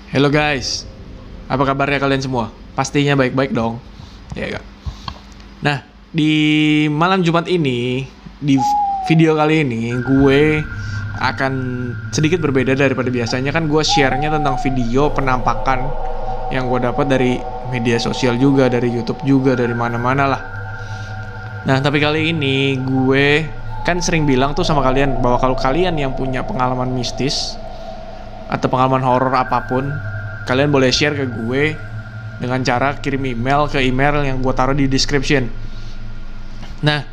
Hello guys, apa kabarnya kalian semua? Pastinya baik-baik dong, ya gak? Nah, di malam Jumat ini, di video kali ini, gue akan sedikit berbeda daripada biasanya. Kan gue share-nya tentang video penampakan yang gue dapat dari media sosial juga, dari YouTube juga, dari mana-mana lah. Nah, tapi kali ini gue kan sering bilang tuh sama kalian bahwa kalau kalian yang punya pengalaman mistis atau pengalaman horor apapun, kalian boleh share ke gue dengan cara kirim email ke email yang gue taruh di description. Nah,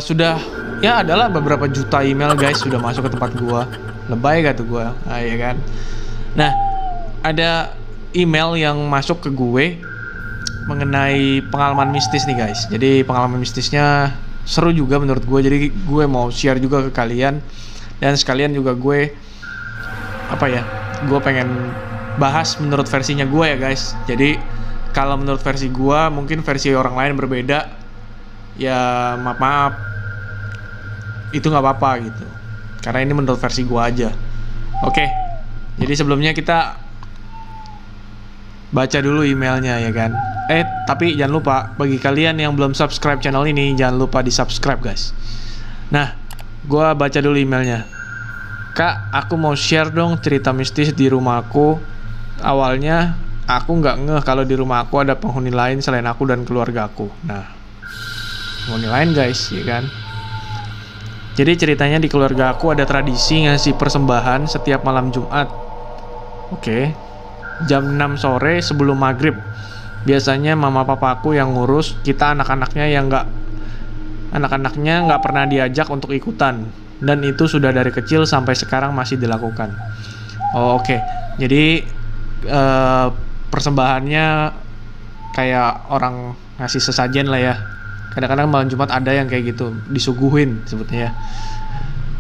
sudah ya adalah beberapa juta email guys sudah masuk ke tempat gue. Lebay gak tuh gue? Ya kan. Nah, ada email yang masuk ke gue mengenai pengalaman mistis nih guys. Jadi pengalaman mistisnya seru juga menurut gue. Jadi gue mau share juga ke kalian, dan sekalian juga gue gue pengen bahas menurut versinya gue ya guys. Jadi kalau menurut versi gue, mungkin versi orang lain berbeda, ya maaf itu nggak apa-apa gitu, karena ini menurut versi gue aja. Oke, jadi sebelumnya kita baca dulu emailnya ya kan. Tapi jangan lupa, bagi kalian yang belum subscribe channel ini, jangan lupa di subscribe guys. Nah, gue baca dulu emailnya. Kak, aku mau share dong cerita mistis di rumahku. Awalnya aku nggak ngeh kalau di rumah aku ada penghuni lain selain aku dan keluarga aku. Nah, penghuni lain guys, ya kan. Jadi ceritanya di keluarga aku ada tradisi ngasih persembahan setiap malam Jumat. Oke. Jam 6 sore sebelum maghrib. Biasanya mama papaku yang ngurus, kita anak-anaknya nggak pernah diajak untuk ikutan. Dan itu sudah dari kecil sampai sekarang masih dilakukan. Oke. Jadi persembahannya kayak orang ngasih sesajen lah ya. Kadang-kadang malam Jumat ada yang kayak gitu, disuguhin sebutnya ya.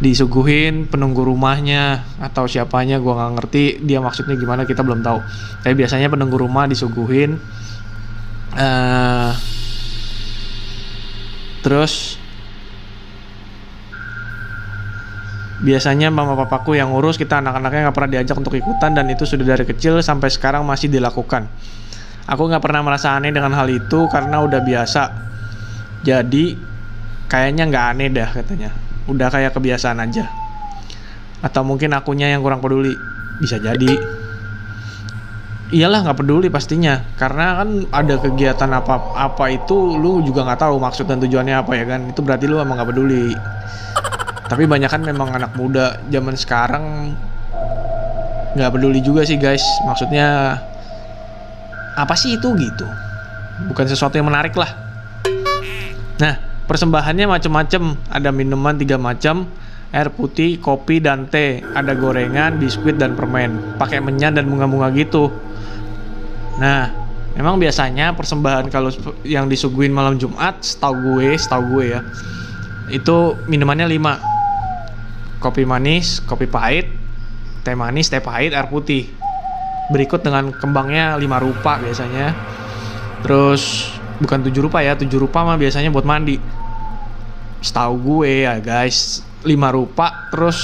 Disuguhin penunggu rumahnya atau siapanya, gue nggak ngerti dia maksudnya gimana, kita belum tahu. Tapi biasanya penunggu rumah disuguhin. Terus biasanya mama papaku yang ngurus, kita anak-anaknya nggak pernah diajak untuk ikutan, dan itu sudah dari kecil sampai sekarang masih dilakukan. Aku nggak pernah merasa aneh dengan hal itu karena udah biasa. Jadi kayaknya nggak aneh dah katanya. Udah kayak kebiasaan aja. Atau mungkin akunya yang kurang peduli. Bisa jadi. Iyalah nggak peduli pastinya, karena kan ada kegiatan apa itu lu juga nggak tahu maksud dan tujuannya apa ya kan. Itu berarti lu emang nggak peduli. Tapi banyak kan memang anak muda zaman sekarang nggak peduli juga sih guys. Maksudnya apa sih itu gitu, bukan sesuatu yang menarik lah. Nah, persembahannya macam-macam. Ada minuman 3 macam, air putih, kopi, dan teh. Ada gorengan, biskuit, dan permen. Pakai menyan dan bunga-bunga gitu. Nah, memang biasanya persembahan kalau yang disuguhin malam Jumat, setahu gue ya, itu minumannya 5. Kopi manis, kopi pahit, teh manis, teh pahit, air putih. Berikut dengan kembangnya 5 rupa biasanya. Terus bukan 7 rupa ya, 7 rupa mah biasanya buat mandi. Setahu gue ya guys, 5 rupa terus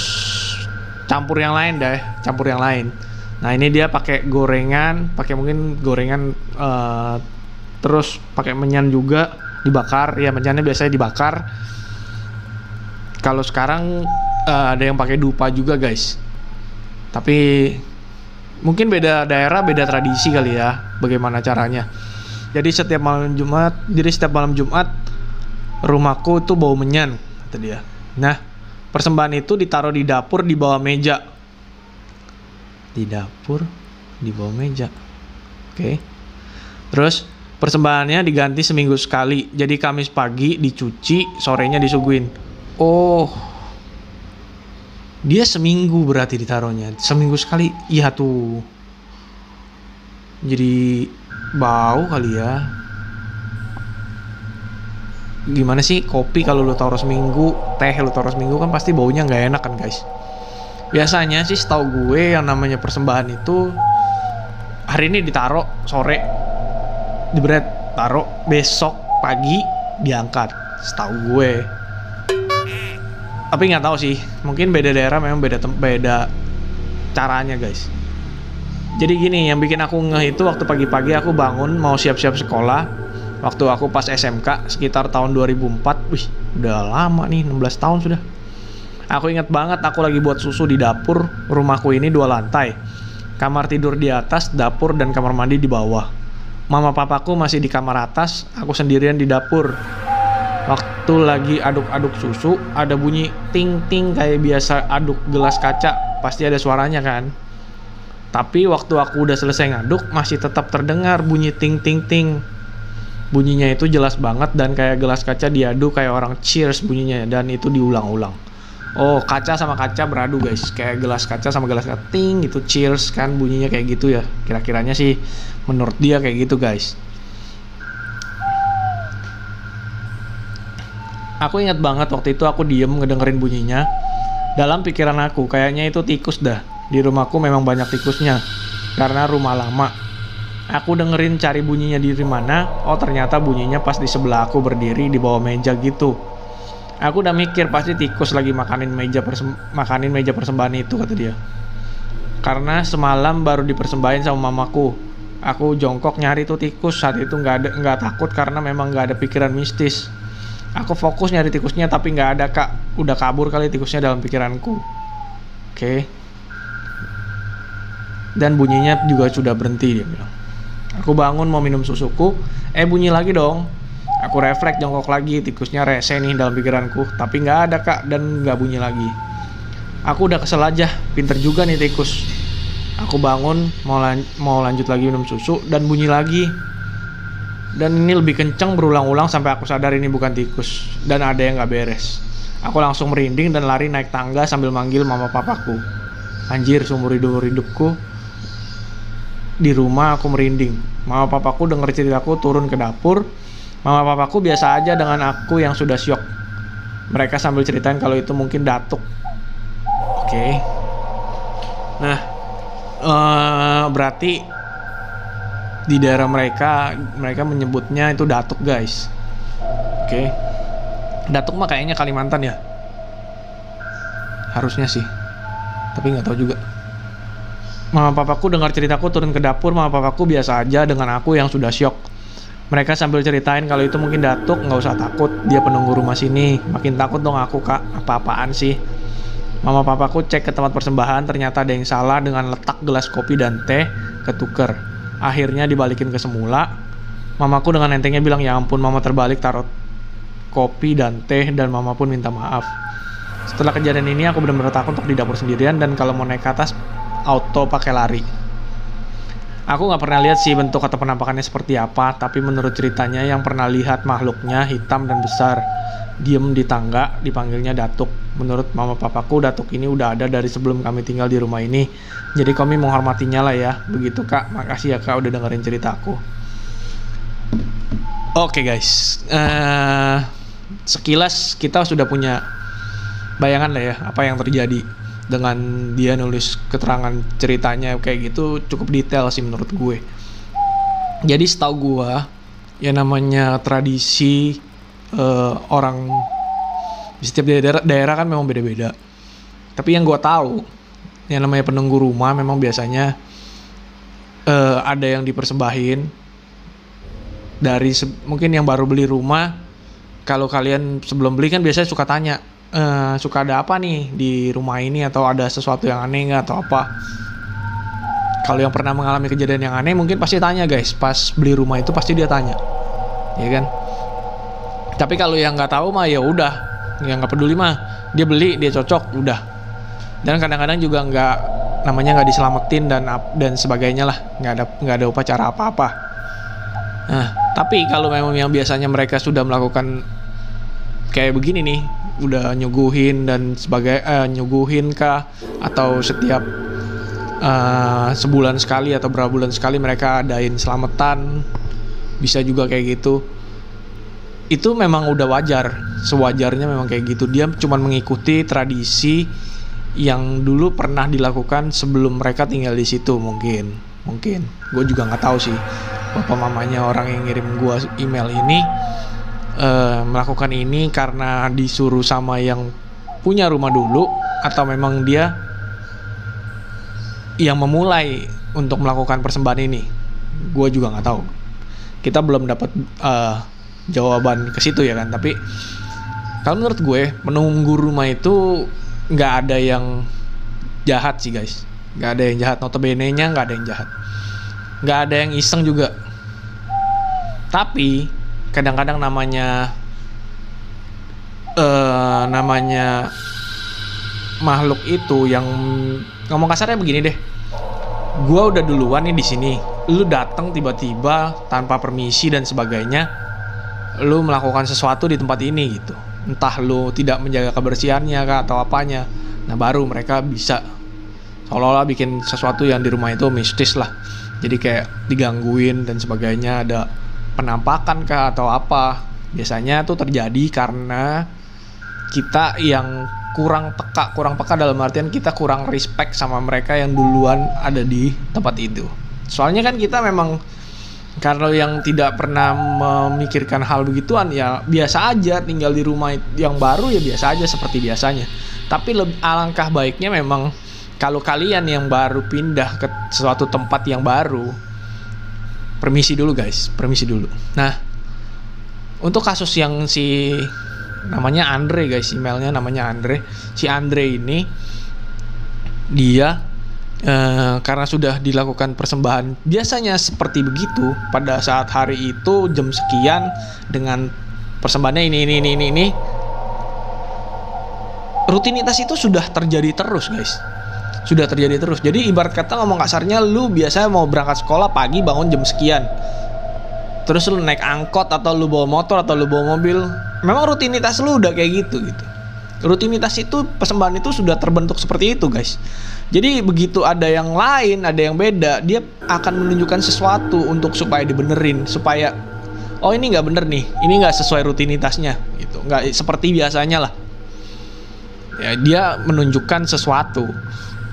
campur yang lain deh, campur yang lain. Nah, ini dia pakai gorengan, pakai mungkin gorengan terus pakai menyan juga dibakar. Ya, menyannya biasanya dibakar. Kalau sekarang ada yang pakai dupa juga guys. Tapi mungkin beda daerah, beda tradisi kali ya, bagaimana caranya. Jadi setiap malam Jumat rumahku tuh bau menyan kata dia. Nah, persembahan itu ditaruh di dapur di bawah meja. Di dapur di bawah meja. Oke. Terus persembahannya diganti seminggu sekali. Jadi Kamis pagi dicuci, sorenya disuguhin. Oh, dia seminggu berarti ditaruhnya. Seminggu sekali. Iya tuh. Jadi bau kali ya. Gimana sih, kopi kalau lu taruh seminggu, teh lu taruh seminggu kan pasti baunya nggak enak kan guys. Biasanya sih setahu gue yang namanya persembahan itu hari ini ditaruh sore, taruh besok pagi diangkat. Setahu gue. Tapi nggak tahu sih, mungkin beda daerah memang beda caranya guys. Jadi gini, yang bikin aku ngeh itu waktu pagi-pagi aku bangun mau siap-siap sekolah. Waktu aku pas SMK sekitar tahun 2004. Wih, udah lama nih, 16 tahun sudah. Aku ingat banget aku lagi buat susu di dapur. Rumahku ini 2 lantai. Kamar tidur di atas, dapur dan kamar mandi di bawah. Mama papaku masih di kamar atas, aku sendirian di dapur. Waktu lagi aduk-aduk susu, ada bunyi ting-ting kayak biasa aduk gelas kaca. Pasti ada suaranya kan? Tapi waktu aku udah selesai ngaduk, masih tetap terdengar bunyi ting-ting-ting. Bunyinya itu jelas banget dan kayak gelas kaca diaduk kayak orang cheers bunyinya. Dan itu diulang-ulang. Oh, kaca sama kaca beradu guys. Kayak gelas kaca sama gelas kaca, ting gitu, cheers kan bunyinya kayak gitu ya. Kira-kiranya sih menurut dia kayak gitu guys. Aku ingat banget waktu itu aku diem ngedengerin bunyinya. Dalam pikiran aku, kayaknya itu tikus dah. Di rumahku memang banyak tikusnya, karena rumah lama. Aku dengerin cari bunyinya di mana. Oh, ternyata bunyinya pas di sebelah aku berdiri di bawah meja gitu. Aku udah mikir pasti tikus lagi makanin meja persembahan itu, kata dia. Karena semalam baru dipersembahin sama mamaku. Aku jongkok nyari tuh tikus. Saat itu nggak takut karena memang nggak ada pikiran mistis. Aku fokus nyari tikusnya tapi nggak ada kak. Udah kabur kali tikusnya dalam pikiranku. Oke. Dan bunyinya juga sudah berhenti, dia bilang. Aku bangun mau minum susuku, bunyi lagi dong. Aku refleks jongkok lagi, tikusnya rese nih dalam pikiranku. Tapi nggak ada kak dan nggak bunyi lagi. Aku udah kesel aja, pinter juga nih tikus. Aku bangun mau lanjut lagi minum susu dan bunyi lagi. Dan ini lebih kenceng berulang-ulang sampai aku sadar ini bukan tikus dan ada yang nggak beres. Aku langsung merinding dan lari naik tangga sambil manggil mama papaku. Anjir, seumur hidupku di rumah aku merinding. Mama papaku denger ceritaku turun ke dapur. Mama papaku biasa aja dengan aku yang sudah syok. Mereka sambil ceritain kalau itu mungkin datuk. Oke. Nah, berarti di daerah mereka menyebutnya itu datuk guys. Oke. Datuk mah kayaknya Kalimantan ya. Harusnya sih. Tapi nggak tahu juga. Mama papaku dengar ceritaku turun ke dapur. Mama papaku biasa aja dengan aku yang sudah syok. Mereka sambil ceritain kalau itu mungkin datuk. Nggak usah takut, dia penunggu rumah sini. Makin takut dong aku kak, apa-apaan sih. Mama papaku cek ke tempat persembahan. Ternyata ada yang salah dengan letak gelas kopi dan teh ketuker. Akhirnya dibalikin ke semula. Mamaku dengan entengnya bilang ya ampun mama terbalik taruh kopi dan teh. Dan mama pun minta maaf. Setelah kejadian ini aku benar-benar takut untuk di dapur sendirian. Dan kalau mau naik ke atas auto pakai lari. Aku nggak pernah lihat sih bentuk atau penampakannya seperti apa, tapi menurut ceritanya yang pernah lihat makhluknya hitam dan besar, diem di tangga, dipanggilnya datuk. Menurut mama papaku datuk ini udah ada dari sebelum kami tinggal di rumah ini, jadi kami menghormatinya lah ya. Begitu kak, makasih ya kak udah dengerin ceritaku. Oke guys, sekilas kita sudah punya bayangan lah ya apa yang terjadi. Dengan dia nulis keterangan ceritanya kayak gitu cukup detail sih menurut gue. Jadi setahu gue ya namanya tradisi orang di setiap daerah kan memang beda-beda. Tapi yang gue tahu yang namanya penunggu rumah memang biasanya ada yang dipersembahin dari mungkin yang baru beli rumah. Kalau kalian sebelum beli kan biasanya suka tanya suka ada apa nih di rumah ini, atau ada sesuatu yang aneh nggak atau apa. Kalau yang pernah mengalami kejadian yang aneh mungkin pasti tanya guys, pas beli rumah itu pasti dia tanya, ya kan. Tapi kalau yang nggak tahu mah ya udah, yang nggak peduli mah dia beli, dia cocok udah. Dan kadang-kadang juga nggak diselamatin dan sebagainya lah, nggak ada upacara apa-apa. Nah tapi kalau memang yang biasanya mereka sudah melakukan kayak begini nih, udah nyuguhin dan nyuguhin kah, atau setiap sebulan sekali atau berapa bulan sekali mereka adain selamatan, bisa juga kayak gitu. Itu memang udah wajar, sewajarnya memang kayak gitu. Dia cuma mengikuti tradisi yang dulu pernah dilakukan sebelum mereka tinggal di situ. Mungkin gue juga nggak tahu sih bapak mamanya orang yang ngirim gue email ini melakukan ini karena disuruh sama yang punya rumah dulu, atau memang dia yang memulai untuk melakukan persembahan ini? Gue juga nggak tahu. Kita belum dapat jawaban ke situ ya kan. Tapi kalau menurut gue, penunggu rumah itu nggak ada yang jahat sih guys. Nggak ada yang jahat. Notabene-nya nggak ada yang jahat. Nggak ada yang iseng juga. Tapi kadang-kadang namanya makhluk itu yang ngomong kasarnya begini deh. Gua udah duluan nih di sini. Lu datang tiba-tiba tanpa permisi dan sebagainya. Lu melakukan sesuatu di tempat ini gitu. Entah lu tidak menjaga kebersihannya kah atau apanya. Nah, baru mereka bisa seolah-olah bikin sesuatu yang di rumah itu mistis lah. Jadi kayak digangguin dan sebagainya, ada penampakan kah atau apa. Biasanya tuh terjadi karena kita yang kurang peka dalam artian kita kurang respect sama mereka yang duluan ada di tempat itu. Soalnya kan kita memang kalau yang tidak pernah memikirkan hal begituan ya biasa aja tinggal di rumah yang baru ya biasa aja seperti biasanya. Tapi alangkah baiknya memang kalau kalian yang baru pindah ke suatu tempat yang baru, permisi dulu guys, permisi dulu. Nah, untuk kasus yang si namanya Andre guys, emailnya namanya Andre. Si Andre ini dia karena sudah dilakukan persembahan biasanya seperti begitu pada saat hari itu jam sekian dengan persembahannya ini. Rutinitas itu sudah terjadi terus guys. Sudah terjadi terus. Jadi ibarat kata ngomong kasarnya, lu biasanya mau berangkat sekolah pagi bangun jam sekian. Terus lu naik angkot atau lu bawa motor atau lu bawa mobil. Memang rutinitas lu udah kayak gitu. Rutinitas itu, persembahan itu sudah terbentuk seperti itu guys. Jadi begitu ada yang lain, ada yang beda, dia akan menunjukkan sesuatu untuk supaya dibenerin, supaya oh ini nggak bener nih, ini nggak sesuai rutinitasnya gitu, nggak seperti biasanya lah. Ya, dia menunjukkan sesuatu.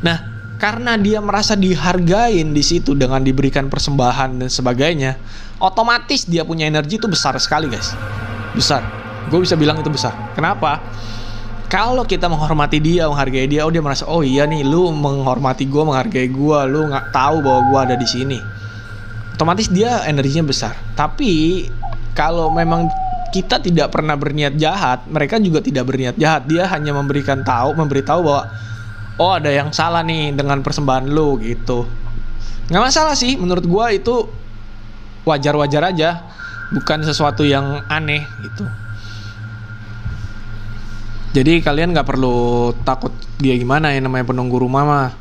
Nah, karena dia merasa dihargain di situ dengan diberikan persembahan dan sebagainya, otomatis dia punya energi itu besar sekali guys. Besar. Gue bisa bilang itu besar. Kenapa? Kalau kita menghormati dia, menghargai dia, oh dia merasa oh iya nih, lu menghormati gue, menghargai gue, lu nggak tahu bahwa gue ada di sini. Otomatis dia energinya besar. Tapi kalau memang kita tidak pernah berniat jahat, mereka juga tidak berniat jahat. Dia hanya memberitahu bahwa oh ada yang salah nih dengan persembahan lu gitu. Nggak masalah sih, menurut gua itu wajar-wajar aja, bukan sesuatu yang aneh gitu. Jadi kalian nggak perlu takut dia gimana, yang namanya penunggu rumah mah.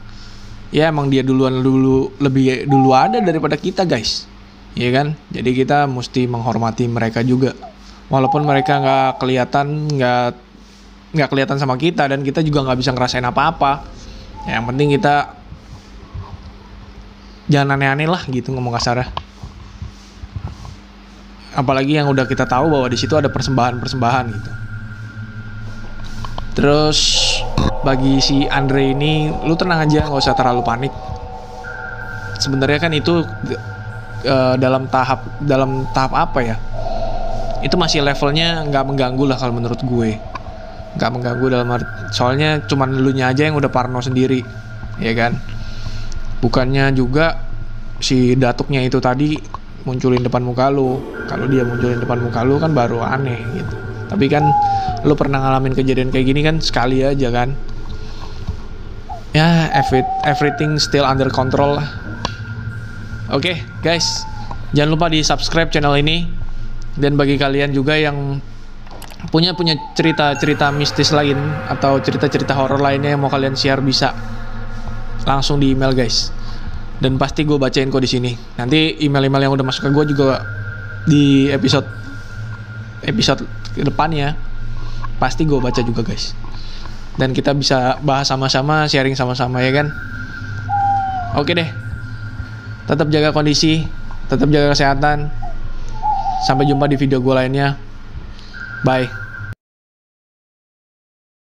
Ya emang dia lebih dulu ada daripada kita guys, iya kan? Jadi kita mesti menghormati mereka juga, walaupun mereka nggak kelihatan sama kita dan kita juga nggak bisa ngerasain apa-apa. Yang penting kita jangan aneh-aneh lah gitu ngomong kasarnya. Apalagi yang udah kita tahu bahwa di situ ada persembahan gitu. Terus bagi si Andre ini, lu tenang aja, nggak usah terlalu panik. Sebenarnya kan itu dalam tahap apa ya? Itu masih levelnya nggak mengganggu lah kalau menurut gue. Nggak mengganggu dalam arti, soalnya cuman elunya aja yang udah parno sendiri, ya kan? Bukannya juga si datuknya itu tadi munculin depan muka lu. Kalau dia munculin depan muka lu kan baru aneh gitu. Tapi kan lu pernah ngalamin kejadian kayak gini kan sekali aja kan? Ya everything still under control lah. Oke, guys, jangan lupa di subscribe channel ini. Dan bagi kalian juga yang punya cerita-cerita mistis lain atau cerita-cerita horor lainnya yang mau kalian share, bisa langsung di email guys. Dan pasti gue bacain kok di sini. Nanti email-email yang udah masuk ke gue juga di episode kedepannya pasti gue baca juga guys. Dan kita bisa bahas sama-sama, sharing sama-sama ya kan. Oke deh. Tetap jaga kondisi, tetap jaga kesehatan. Sampai jumpa di video gue lainnya. Bye.